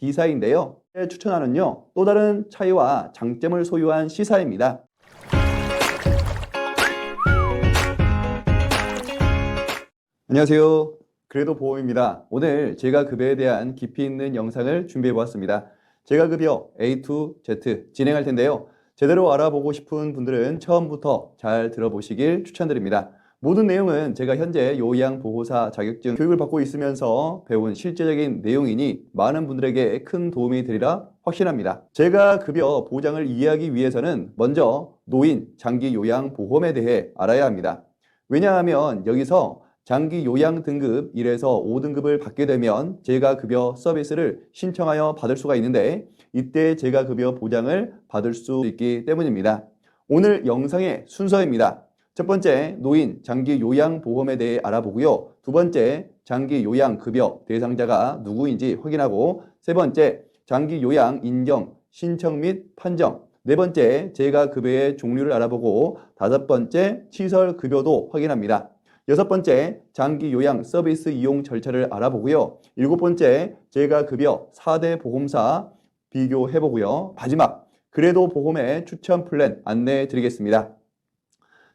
D사인데요. 추천하는요, 또 다른 차이와 장점을 소유한 C사입니다. 안녕하세요. 그래도 보험입니다. 오늘 제가급여에 대한 깊이 있는 영상을 준비해 보았습니다. 제가급여 A to Z 진행할 텐데요. 제대로 알아보고 싶은 분들은 처음부터 잘 들어보시길 추천드립니다. 모든 내용은 제가 현재 요양보호사 자격증 교육을 받고 있으면서 배운 실제적인 내용이니 많은 분들에게 큰 도움이 되리라 확신합니다. 제가급여 보장을 이해하기 위해서는 먼저 노인 장기요양보험에 대해 알아야 합니다. 왜냐하면 여기서 장기 요양 등급 1에서 5등급을 받게 되면 제가급여 서비스를 신청하여 받을 수가 있는데 이때 제가급여 보장을 받을 수 있기 때문입니다. 오늘 영상의 순서입니다. 첫 번째, 노인 장기 요양보험에 대해 알아보고요. 두 번째, 장기 요양급여 대상자가 누구인지 확인하고, 세 번째, 장기 요양 인정, 신청 및 판정, 네 번째, 제가급여의 종류를 알아보고, 다섯 번째, 시설급여도 확인합니다. 여섯 번째, 장기 요양 서비스 이용 절차를 알아보고요. 일곱 번째, 제가급여 4대 보험사 비교해보고요. 마지막, 그래도 보험의 추천 플랜 안내해 드리겠습니다.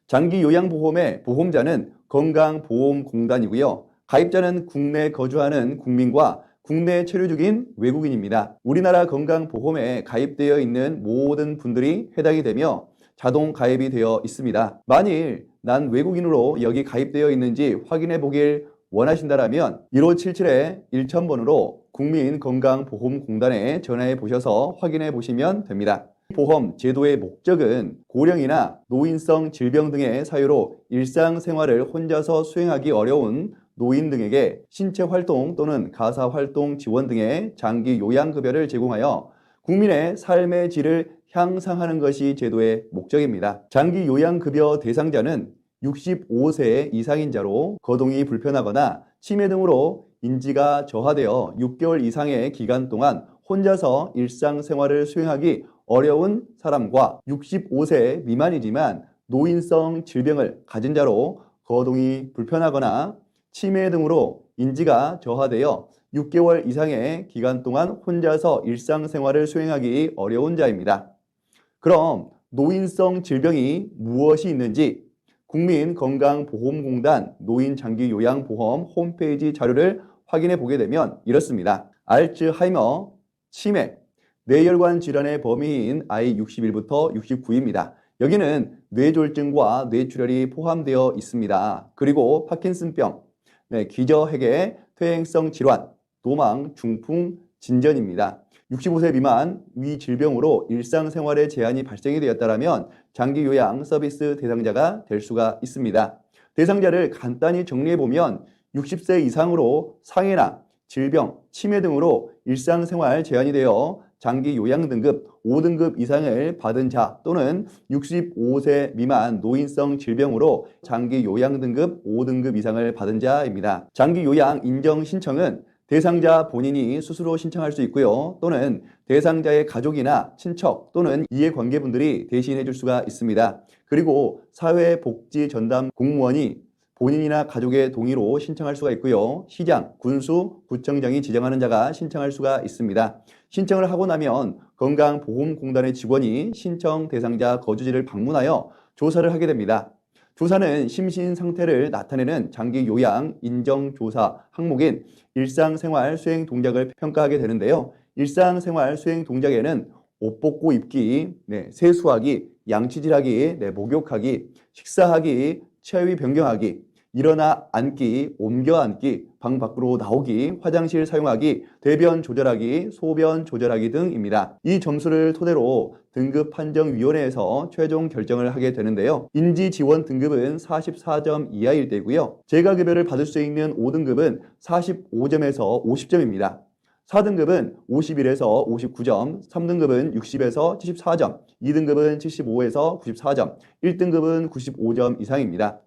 장기 요양보험의 보험자는 건강보험공단이고요. 가입자는 국내 거주하는 국민과 국내 체류 중인 외국인입니다. 우리나라 건강보험에 가입되어 있는 모든 분들이 해당이 되며 자동 가입이 되어 있습니다. 만일 난 외국인으로 여기 가입되어 있는지 확인해 보길 원하신다면 1577-1000번으로 국민건강보험공단에 전화해 보셔서 확인해 보시면 됩니다. 보험 제도의 목적은 고령이나 노인성 질병 등의 사유로 일상생활을 혼자서 수행하기 어려운 노인 등에게 신체활동 또는 가사활동 지원 등의 장기 요양급여를 제공하여 국민의 삶의 질을 향상하는 것이 제도의 목적입니다. 장기 요양급여 대상자는 65세 이상인 자로 거동이 불편하거나 치매 등으로 인지가 저하되어 6개월 이상의 기간 동안 혼자서 일상생활을 수행하기 어려운 사람과 65세 미만이지만 노인성 질병을 가진 자로 거동이 불편하거나 치매 등으로 인지가 저하되어 6개월 이상의 기간 동안 혼자서 일상생활을 수행하기 어려운 자입니다. 그럼 노인성 질병이 무엇이 있는지 국민건강보험공단 노인장기요양보험 홈페이지 자료를 확인해 보게 되면 이렇습니다. 알츠하이머, 치매, 뇌혈관 질환의 범위인 I61부터 69입니다. 여기는 뇌졸중과 뇌출혈이 포함되어 있습니다. 그리고 파킨슨병, 기저핵의 퇴행성 질환, 도망, 중풍, 진전입니다. 65세 미만 위 질병으로 일상생활에 제한이 발생이 되었다면 장기요양 서비스 대상자가 될 수가 있습니다. 대상자를 간단히 정리해보면 60세 이상으로 상해나 질병, 치매 등으로 일상생활 제한이 되어 장기 요양 등급 5등급 이상을 받은 자 또는 65세 미만 노인성 질병으로 장기 요양 등급 5등급 이상을 받은 자입니다. 장기 요양 인정 신청은 대상자 본인이 스스로 신청할 수 있고요. 또는 대상자의 가족이나 친척 또는 이해관계분들이 대신해 줄 수가 있습니다. 그리고 사회복지전담 공무원이 본인이나 가족의 동의로 신청할 수가 있고요. 시장, 군수, 구청장이 지정하는 자가 신청할 수가 있습니다. 신청을 하고 나면 건강보험공단의 직원이 신청 대상자 거주지를 방문하여 조사를 하게 됩니다. 조사는 심신 상태를 나타내는 장기 요양 인정조사 항목인 일상생활 수행 동작을 평가하게 되는데요. 일상생활 수행 동작에는 옷 벗고 입기, 세수하기, 양치질하기, 목욕하기, 식사하기, 체위 변경하기, 일어나 앉기, 옮겨 앉기, 방 밖으로 나오기, 화장실 사용하기, 대변 조절하기, 소변 조절하기 등입니다. 이 점수를 토대로 등급판정위원회에서 최종 결정을 하게 되는데요. 인지지원 등급은 44점 이하일 때고요. 제가급여를 받을 수 있는 5등급은 45점에서 50점입니다. 4등급은 51에서 59점, 3등급은 60에서 74점, 2등급은 75에서 94점, 1등급은 95점 이상입니다.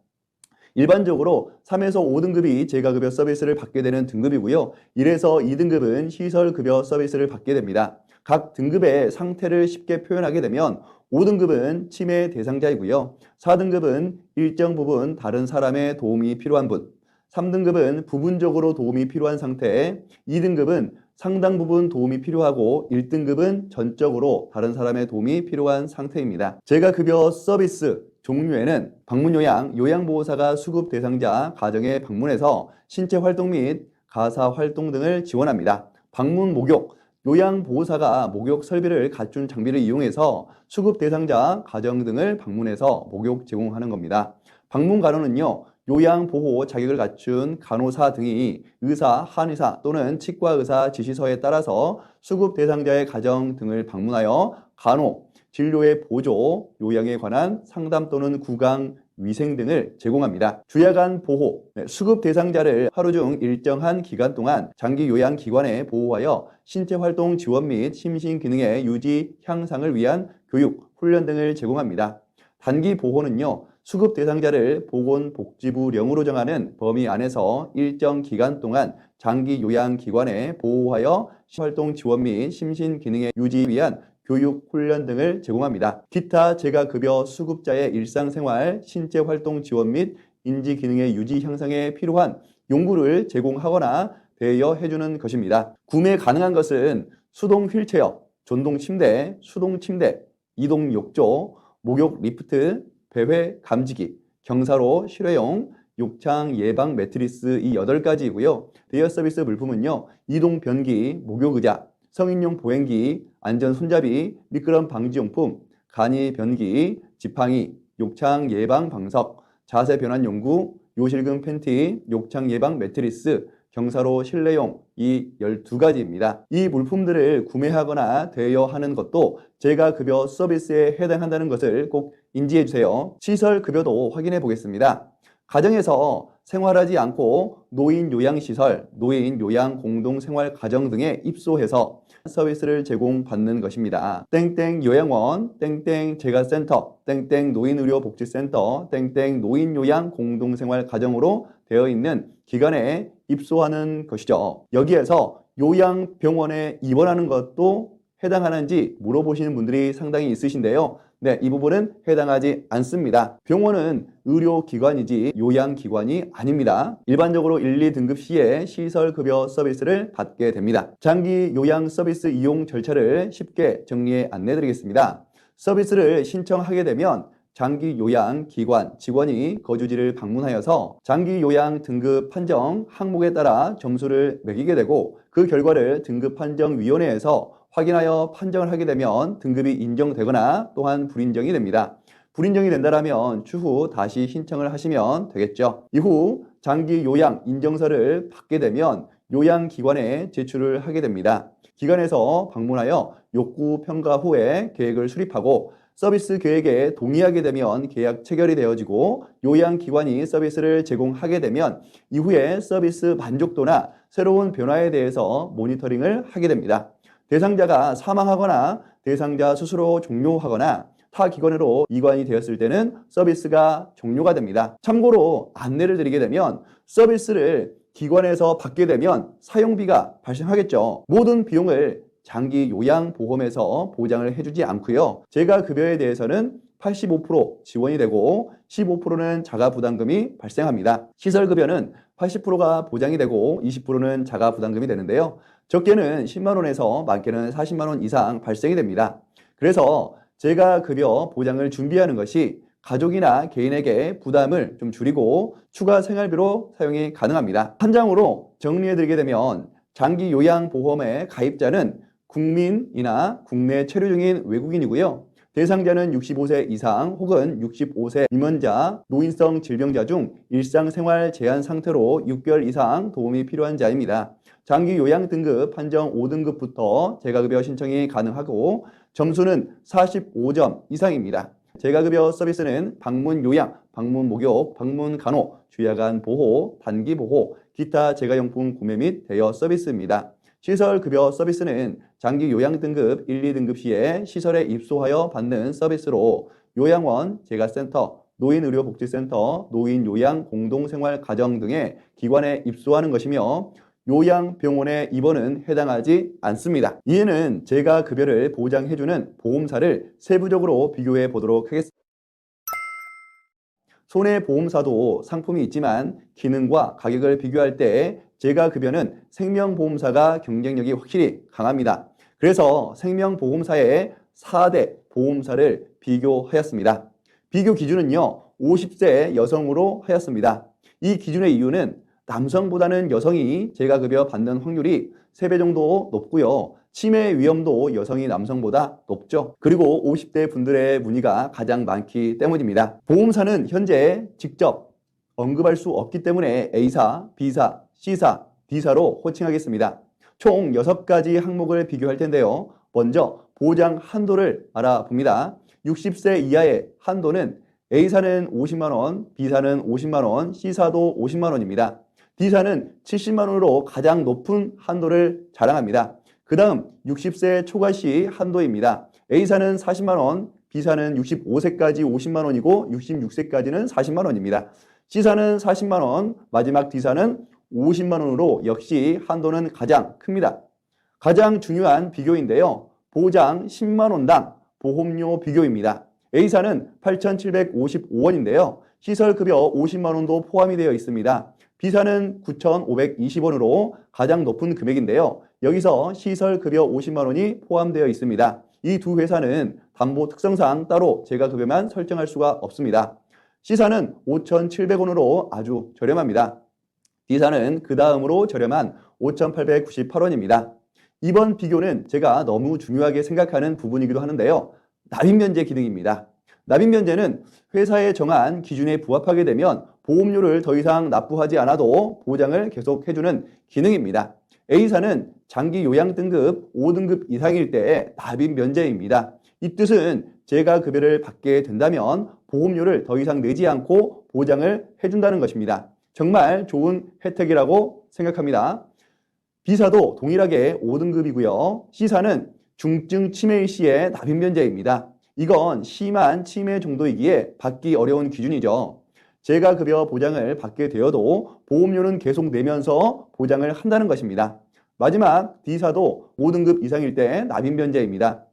일반적으로 3에서 5등급이 제가급여 서비스를 받게 되는 등급이고요. 1에서 2등급은 시설급여 서비스를 받게 됩니다. 각 등급의 상태를 쉽게 표현하게 되면 5등급은 치매 대상자이고요. 4등급은 일정 부분 다른 사람의 도움이 필요한 분, 3등급은 부분적으로 도움이 필요한 상태, 2등급은 상당 부분 도움이 필요하고 1등급은 전적으로 다른 사람의 도움이 필요한 상태입니다. 제가 급여 서비스 종류에는 방문요양, 요양보호사가 수급 대상자 가정에 방문해서 신체 활동 및 가사 활동 등을 지원합니다. 방문 목욕, 요양보호사가 목욕 설비를 갖춘 장비를 이용해서 수급 대상자 가정 등을 방문해서 목욕 제공하는 겁니다. 방문 간호는요, 요양보호 자격을 갖춘 간호사 등이 의사, 한의사 또는 치과의사 지시서에 따라서 수급 대상자의 가정 등을 방문하여 간호, 진료의 보조, 요양에 관한 상담 또는 구강, 위생 등을 제공합니다. 주야간 보호, 수급 대상자를 하루 중 일정한 기간 동안 장기 요양기관에 보호하여 신체활동 지원 및 심신 기능의 유지, 향상을 위한 교육, 훈련 등을 제공합니다. 단기 보호는요, 수급 대상자를 보건복지부령으로 정하는 범위 안에서 일정 기간 동안 장기 요양기관에 보호하여 활동 지원 및 심신 기능의 유지에 위한 교육, 훈련 등을 제공합니다. 기타 재가급여 수급자의 일상생활, 신체활동 지원 및 인지기능의 유지 향상에 필요한 용구를 제공하거나 대여해주는 것입니다. 구매 가능한 것은 수동 휠체어, 전동 침대, 수동 침대, 이동 욕조, 목욕 리프트, 배회 감지기, 경사로 실외용, 욕창 예방 매트리스 이 8가지이고요. 대여 서비스 물품은요, 이동 변기, 목욕 의자, 성인용 보행기, 안전 손잡이, 미끄럼 방지용품, 간이 변기, 지팡이, 욕창 예방 방석, 자세 변환 용구, 요실금 팬티, 욕창 예방 매트리스, 경사로 실내용 이 12가지입니다. 이 물품들을 구매하거나 대여하는 것도 제가 급여 서비스에 해당한다는 것을 꼭 인지해 주세요. 시설 급여도 확인해 보겠습니다. 가정에서 생활하지 않고 노인 요양시설, 노인 요양 공동생활 가정 등에 입소해서 서비스를 제공받는 것입니다. 땡땡 요양원, 땡땡 재가센터, 땡땡 노인의료복지센터, 땡땡 노인요양 공동생활 가정으로 되어 있는 기관에 입소하는 것이죠. 여기에서 요양병원에 입원하는 것도 해당하는지 물어보시는 분들이 상당히 있으신데요. 네, 이 부분은 해당하지 않습니다. 병원은 의료기관이지 요양기관이 아닙니다. 일반적으로 1, 2등급 시에 시설급여 서비스를 받게 됩니다. 장기 요양 서비스 이용 절차를 쉽게 정리해 안내드리겠습니다. 서비스를 신청하게 되면 장기 요양 기관 직원이 거주지를 방문하여서 장기 요양 등급 판정 항목에 따라 점수를 매기게 되고 그 결과를 등급 판정 위원회에서 확인하여 판정을 하게 되면 등급이 인정되거나 또한 불인정이 됩니다. 불인정이 된다면 추후 다시 신청을 하시면 되겠죠. 이후 장기 요양 인정서를 받게 되면 요양기관에 제출을 하게 됩니다. 기관에서 방문하여 욕구 평가 후에 계획을 수립하고 서비스 계획에 동의하게 되면 계약 체결이 되어지고 요양기관이 서비스를 제공하게 되면 이후에 서비스 만족도나 새로운 변화에 대해서 모니터링을 하게 됩니다. 대상자가 사망하거나 대상자 스스로 종료하거나 타 기관으로 이관이 되었을 때는 서비스가 종료가 됩니다. 참고로 안내를 드리게 되면 서비스를 기관에서 받게 되면 사용비가 발생하겠죠. 모든 비용을 장기 요양보험에서 보장을 해주지 않고요. 제가 급여에 대해서는 85% 지원이 되고 15%는 자가부담금이 발생합니다. 시설급여는 80%가 보장이 되고 20%는 자가부담금이 되는데요. 적게는 10만 원에서 많게는 40만 원 이상 발생이 됩니다. 그래서 제가 급여 보장을 준비하는 것이 가족이나 개인에게 부담을 좀 줄이고 추가 생활비로 사용이 가능합니다. 한 장으로 정리해드리게 되면 장기 요양보험의 가입자는 국민이나 국내 체류 중인 외국인이고요. 대상자는 65세 이상 혹은 65세 미만자, 노인성 질병자 중 일상생활 제한 상태로 6개월 이상 도움이 필요한 자입니다. 장기 요양 등급 판정 5등급부터 재가급여 신청이 가능하고 점수는 45점 이상입니다. 재가급여 서비스는 방문 요양, 방문 목욕, 방문 간호, 주야간 보호, 단기 보호, 기타 재가용품 구매 및 대여 서비스입니다. 시설급여 서비스는 장기 요양 등급 1, 2등급 시에 시설에 입소하여 받는 서비스로 요양원, 재가센터, 노인의료복지센터, 노인요양공동생활가정 등의 기관에 입소하는 것이며 요양병원의 입원은 해당하지 않습니다. 이에는 제가 급여를 보장해주는 보험사를 세부적으로 비교해 보도록 하겠습니다. 손해보험사도 상품이 있지만 기능과 가격을 비교할 때 제가 급여는 생명보험사가 경쟁력이 확실히 강합니다. 그래서 생명보험사의 4대 보험사를 비교하였습니다. 비교 기준은요, 50세 여성으로 하였습니다. 이 기준의 이유는 남성보다는 여성이 재가급여 받는 확률이 3배 정도 높고요. 치매 위험도 여성이 남성보다 높죠. 그리고 50대 분들의 문의가 가장 많기 때문입니다. 보험사는 현재 직접 언급할 수 없기 때문에 A사, B사, C사, D사로 호칭하겠습니다. 총 6가지 항목을 비교할 텐데요. 먼저 보장 한도를 알아봅니다. 60세 이하의 한도는 A사는 50만 원, B사는 50만 원, C사도 50만 원입니다. D사는 70만 원으로 가장 높은 한도를 자랑합니다. 그 다음 60세 초과 시 한도입니다. A사는 40만 원, B사는 65세까지 50만 원이고 66세까지는 40만 원입니다. C사는 40만 원, 마지막 D사는 50만 원으로 역시 한도는 가장 큽니다. 가장 중요한 비교인데요. 보장 10만 원당 보험료 비교입니다. A사는 8,755원인데요. 시설급여 50만 원도 포함이 되어 있습니다. B사는 9,520원으로 가장 높은 금액인데요. 여기서 시설급여 50만 원이 포함되어 있습니다. 이 두 회사는 담보 특성상 따로 재가급여만 설정할 수가 없습니다. C사는 5,700원으로 아주 저렴합니다. D사는 그 다음으로 저렴한 5,898원입니다. 이번 비교는 제가 너무 중요하게 생각하는 부분이기도 하는데요. 납입면제 기능입니다. 납입면제는 회사에 정한 기준에 부합하게 되면 보험료를 더 이상 납부하지 않아도 보장을 계속해주는 기능입니다. A사는 장기 요양 등급 5등급 이상일 때 납입면제입니다. 이 뜻은 재가급여를 받게 된다면 보험료를 더 이상 내지 않고 보장을 해준다는 것입니다. 정말 좋은 혜택이라고 생각합니다. B사도 동일하게 5등급이고요. C사는 중증 치매일 시의 납입면제입니다. 이건 심한 치매 정도이기에 받기 어려운 기준이죠. 재가급여 보장을 받게 되어도 보험료는 계속 내면서 보장을 한다는 것입니다. 마지막 D사도 5등급 이상일 때 납입면제입니다.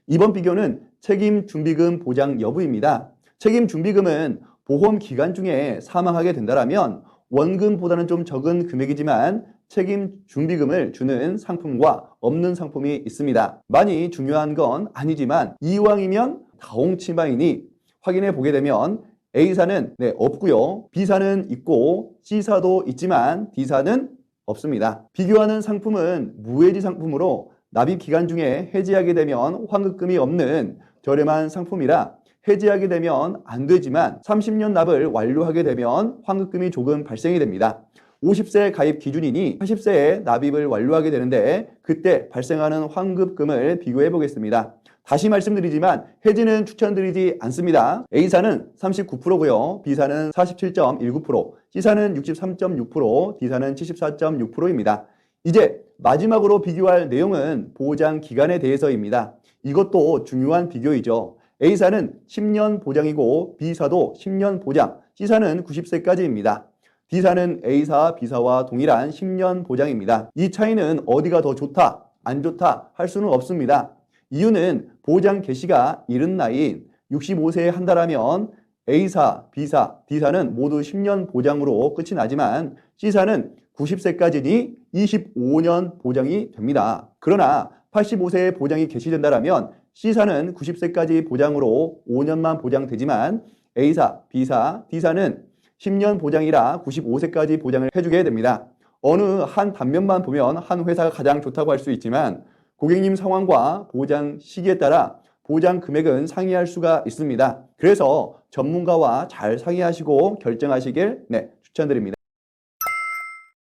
이번 비교는 책임준비금 보장 여부입니다. 책임준비금은 보험 기간 중에 사망하게 된다면 원금보다는 좀 적은 금액이지만 책임준비금을 주는 상품과 없는 상품이 있습니다. 많이 중요한 건 아니지만 이왕이면 다홍치마이니 확인해 보게 되면 A사는 없고요. B사는 있고 C사도 있지만 D사는 없습니다. 비교하는 상품은 무해지 상품으로 납입 기간 중에 해지하게 되면 환급금이 없는 저렴한 상품이라 해지하게 되면 안 되지만 30년 납을 완료하게 되면 환급금이 조금 발생이 됩니다. 50세 가입 기준이니 80세에 납입을 완료하게 되는데 그때 발생하는 환급금을 비교해 보겠습니다. 다시 말씀드리지만 해지는 추천드리지 않습니다. A사는 39%고요. B사는 47.19%, C사는 63.6%, D사는 74.6%입니다. 이제 마지막으로 비교할 내용은 보장 기간에 대해서입니다. 이것도 중요한 비교이죠. A사는 10년 보장이고 B사도 10년 보장, C사는 90세까지입니다. D사는 A사, B사와 동일한 10년 보장입니다. 이 차이는 어디가 더 좋다, 안 좋다 할 수는 없습니다. 이유는 보장 개시가 이른 나이인 65세에 한다라면 A사, B사, D사는 모두 10년 보장으로 끝이 나지만 C사는 90세까지니 25년 보장이 됩니다. 그러나 85세에 보장이 개시된다라면 C사는 90세까지 보장으로 5년만 보장되지만 A사, B사, D사는 10년 보장이라 95세까지 보장을 해주게 됩니다. 어느 한 단면만 보면 한 회사가 가장 좋다고 할 수 있지만 고객님 상황과 보장 시기에 따라 보장 금액은 상이할 수가 있습니다. 그래서 전문가와 잘 상의하시고 결정하시길 추천드립니다.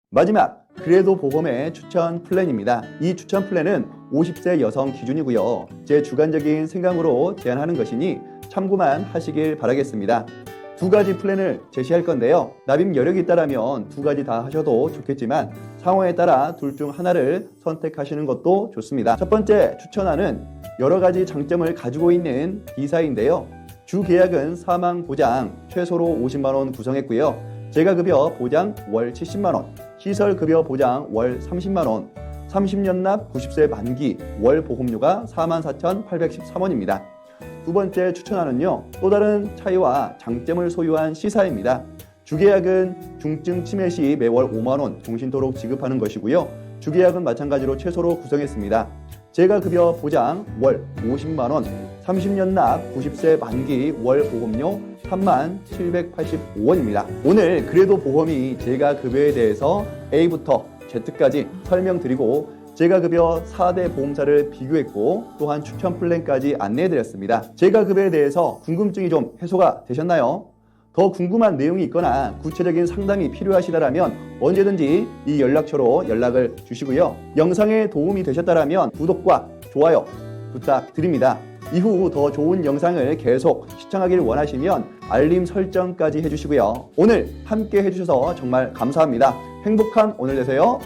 마지막 그래도 보험의 추천 플랜입니다. 이 추천 플랜은 50세 여성 기준이고요. 제 주관적인 생각으로 제안하는 것이니 참고만 하시길 바라겠습니다. 2가지 플랜을 제시할 건데요. 납입 여력이 있다면 2가지 다 하셔도 좋겠지만 상황에 따라 둘 중 하나를 선택하시는 것도 좋습니다. 첫 번째 추천하는 여러 가지 장점을 가지고 있는 D사인데요. 주 계약은 사망 보장 최소로 50만 원 구성했고요. 재가급여 보장 월 70만 원, 시설급여 보장 월 30만 원, 30년 납 90세 만기 월 보험료가 44,813원입니다. 두 번째 추천하는요, 또 다른 차이와 장점을 소유한 C사입니다. 주계약은 중증 치매 시 매월 5만 원 종신토록 지급하는 것이고요. 주계약은 마찬가지로 최소로 구성했습니다. 재가급여 보장 월 50만 원, 30년 납 90세 만기 월 보험료 3785원입니다. 오늘 그래도 보험이 재가급여에 대해서 A부터 Z까지 설명드리고 재가급여 4대 보험사를 비교했고 또한 추천 플랜까지 안내해드렸습니다. 재가급여에 대해서 궁금증이 좀 해소가 되셨나요? 더 궁금한 내용이 있거나 구체적인 상담이 필요하시다면 언제든지 이 연락처로 연락을 주시고요. 영상에 도움이 되셨다면 구독과 좋아요 부탁드립니다. 이후 더 좋은 영상을 계속 시청하길 원하시면 알림 설정까지 해주시고요. 오늘 함께 해주셔서 정말 감사합니다. 행복한 오늘 되세요.